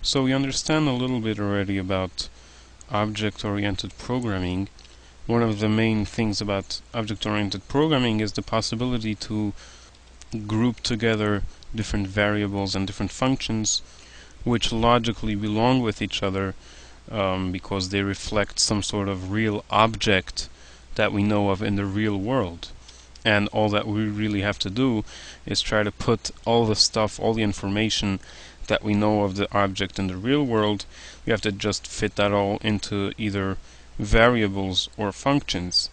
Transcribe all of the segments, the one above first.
So we understand a little bit already about object-oriented programming. One of the main things about object-oriented programming is the possibility to group together different variables and different functions which logically belong with each other because they reflect some sort of real object that we know of in the real world. And all that we really have to do is try to put all the stuff, all the information that we know of the object in the real world, we have to just fit that all into either variables or functions.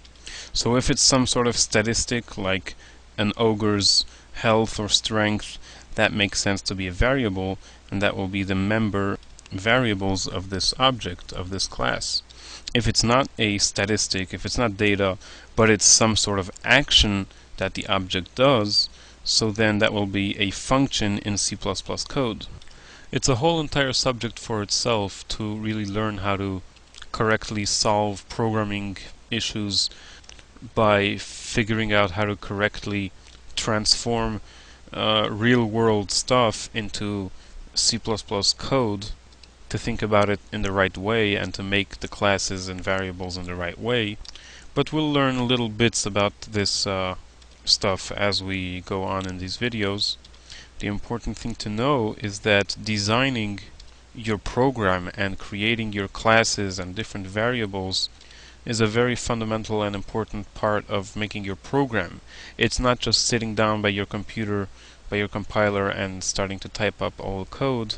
So if it's some sort of statistic like an ogre's health or strength, that makes sense to be a variable, and that will be the member variables of this object, of this class. If it's not a statistic, if it's not data, but it's some sort of action that the object does, so then that will be a function in C++ code. It's a whole entire subject for itself to really learn how to correctly solve programming issues by figuring out how to correctly transform real-world stuff into C++ code, to think about it in the right way and to make the classes and variables in the right way. But we'll learn little bits about this stuff as we go on in these videos. The important thing to know is that designing your program and creating your classes and different variables is a very fundamental and important part of making your program. It's not just sitting down by your computer, by your compiler, and starting to type up all the code.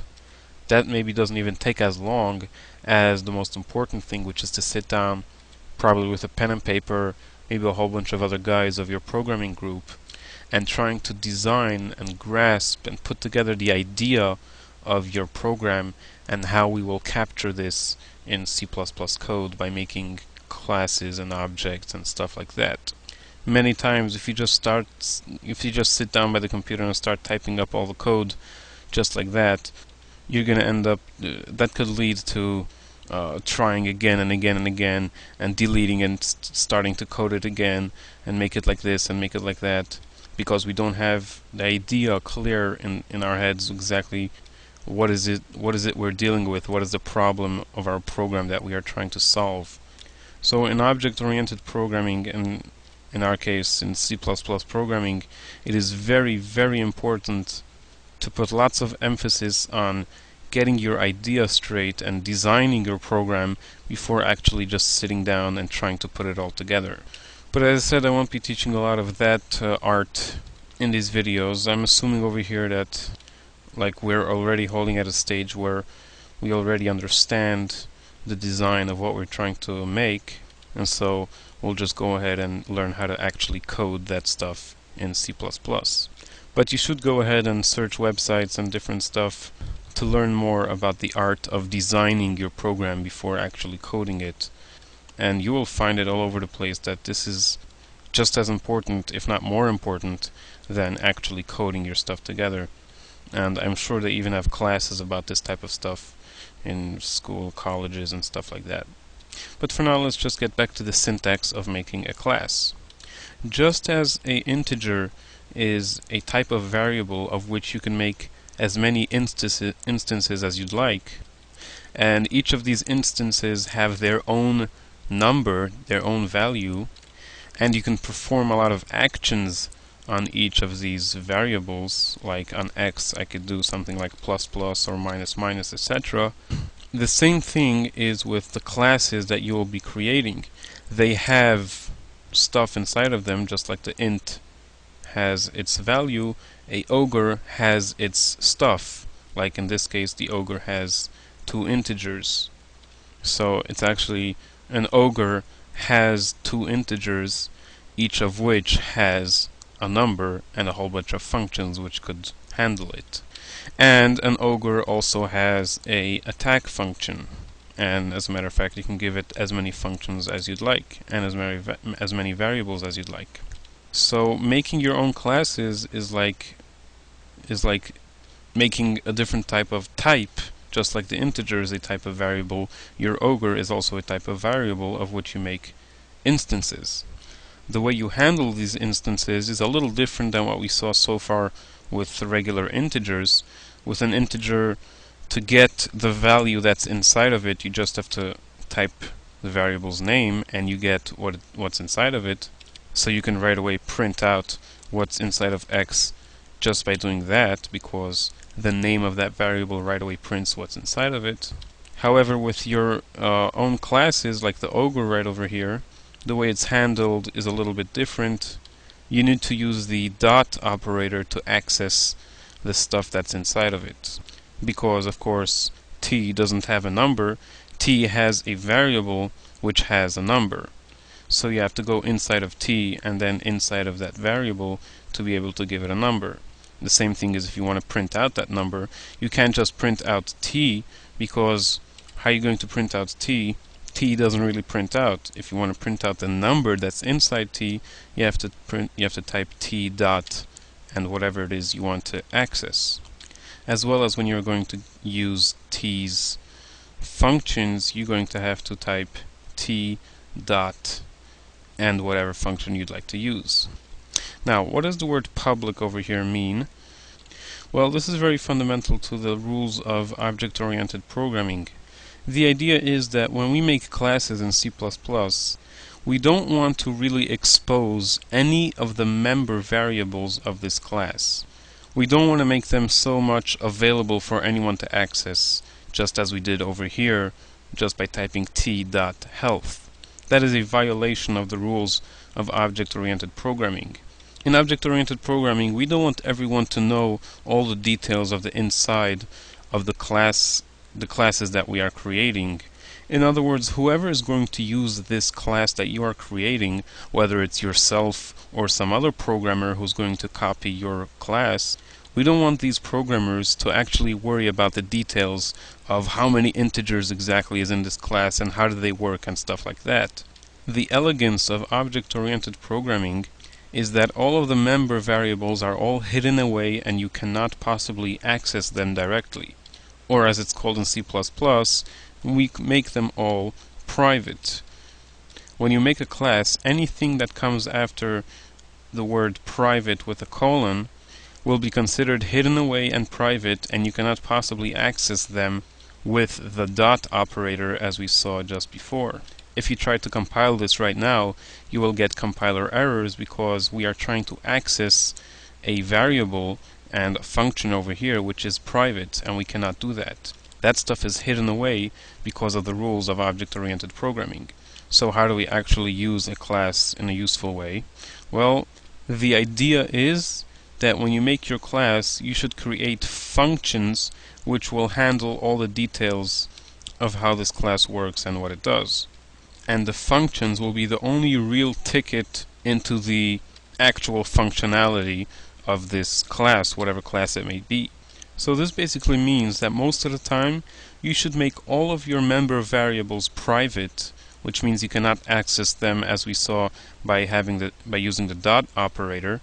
That maybe doesn't even take as long as the most important thing, which is to sit down, probably with a pen and paper, maybe a whole bunch of other guys of your programming group, and trying to design and grasp and put together the idea of your program and how we will capture this in C++ code by making classes and objects and stuff like that. Many times if you just sit down by the computer and start typing up all the code just like that, you're going to end up, that could lead to trying again and again and again and deleting and starting to code it again and make it like this and make it like that, because we don't have the idea clear in our heads exactly what is it we're dealing with, what is the problem of our program that we are trying to solve. So in object-oriented programming, and in our case in C++ programming, it is very, very important to put lots of emphasis on getting your idea straight and designing your program before actually just sitting down and trying to put it all together. But as I said, I won't be teaching a lot of that art in these videos. I'm assuming over here that we're already holding at a stage where we already understand the design of what we're trying to make, and so we'll just go ahead and learn how to actually code that stuff in C++. But you should go ahead and search websites and different stuff to learn more about the art of designing your program before actually coding it. And you will find it all over the place that this is just as important, if not more important, than actually coding your stuff together. And I'm sure they even have classes about this type of stuff in school, colleges, and stuff like that. But for now, let's just get back to the syntax of making a class. Just as an integer is a type of variable of which you can make as many instances as you'd like, and each of these instances have their own number, their own value, and you can perform a lot of actions on each of these variables. Like on x I could do something like plus plus or minus minus, etc. The same thing is with the classes that you will be creating. They have stuff inside of them, just like the int has its value, a ogre has its stuff. Like in this case, the ogre has 2 integers. So it's actually an ogre has 2 integers, each of which has a number and a whole bunch of functions which could handle it. And an ogre also has a attack function, and as a matter of fact you can give it as many functions as you'd like and as many variables as you'd like. So making your own classes is like making a different type of type. Just like the integer is a type of variable, your ogre is also a type of variable of which you make instances. The way you handle these instances is a little different than what we saw so far with the regular integers. With an integer, To get the value that's inside of it, you just have to type the variable's name and you get what's inside of it. So you can right away print out what's inside of x just by doing that, because the name of that variable right away prints what's inside of it. However, with your own classes, like the Ogre right over here, the way it's handled is a little bit different. You need to use the dot operator to access the stuff that's inside of it. Because, of course, t doesn't have a number, t has a variable which has a number. So you have to go inside of t and then inside of that variable to be able to give it a number. The same thing is if you want to print out that number, you can't just print out t, because how are you going to print out t? T doesn't really print out. If you want to print out the number that's inside t, you have to type t dot and whatever it is you want to access. As well as when you're going to use t's functions, you're going to have to type t dot and whatever function you'd like to use. Now, what does the word public over here mean? Well, this is very fundamental to the rules of object-oriented programming. The idea is that when we make classes in C++, we don't want to really expose any of the member variables of this class. We don't want to make them so much available for anyone to access, just as we did over here, just by typing t.health. That is a violation of the rules of object-oriented programming. In object-oriented programming, we don't want everyone to know all the details of the inside of the classes that we are creating. In other words, whoever is going to use this class that you are creating, whether it's yourself or some other programmer who's going to copy your class, we don't want these programmers to actually worry about the details of how many integers exactly is in this class and how do they work and stuff like that. The elegance of object-oriented programming is that all of the member variables are all hidden away and you cannot possibly access them directly. Or as it's called in C++, we make them all private. When you make a class, anything that comes after the word private with a colon will be considered hidden away and private, and you cannot possibly access them with the dot operator as we saw just before. If you try to compile this right now, you will get compiler errors because we are trying to access a variable and a function over here which is private, and we cannot do that. That stuff is hidden away because of the rules of object-oriented programming. So how do we actually use a class in a useful way? Well, the idea is that when you make your class, you should create functions which will handle all the details of how this class works and what it does. And the functions will be the only real ticket into the actual functionality of this class, whatever class it may be. So this basically means that most of the time you should make all of your member variables private, which means you cannot access them, as we saw by using the dot operator.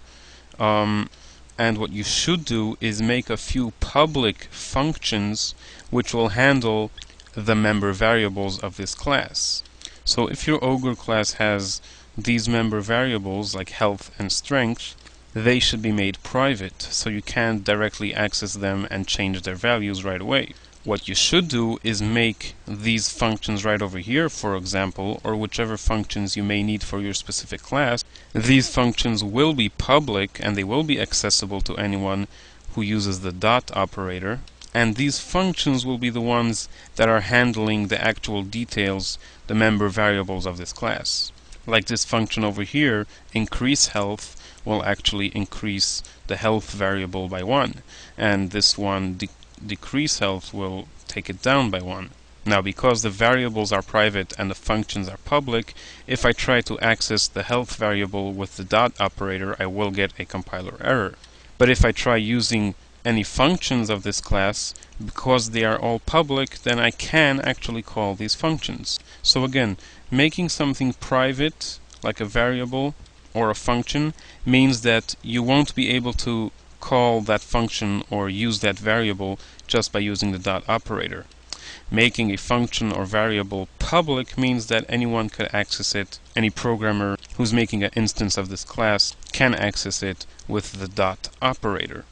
And what you should do is make a few public functions which will handle the member variables of this class. So if your Ogre class has these member variables like health and strength, they should be made private, so you can't directly access them and change their values right away. What you should do is make these functions right over here, for example, or whichever functions you may need for your specific class. These functions will be public and they will be accessible to anyone who uses the dot operator. And these functions will be the ones that are handling the actual details, the member variables of this class. Like this function over here, increase health, will actually increase the health variable by 1. And this one, decrease health, will take it down by 1. Now, because the variables are private and the functions are public, if I try to access the health variable with the dot operator, I will get a compiler error. But if I try using any functions of this class, because they are all public, then I can actually call these functions. So again, making something private, like a variable or a function, means that you won't be able to call that function or use that variable just by using the dot operator. Making a function or variable public means that anyone could access it. Any programmer who's making an instance of this class can access it with the dot operator.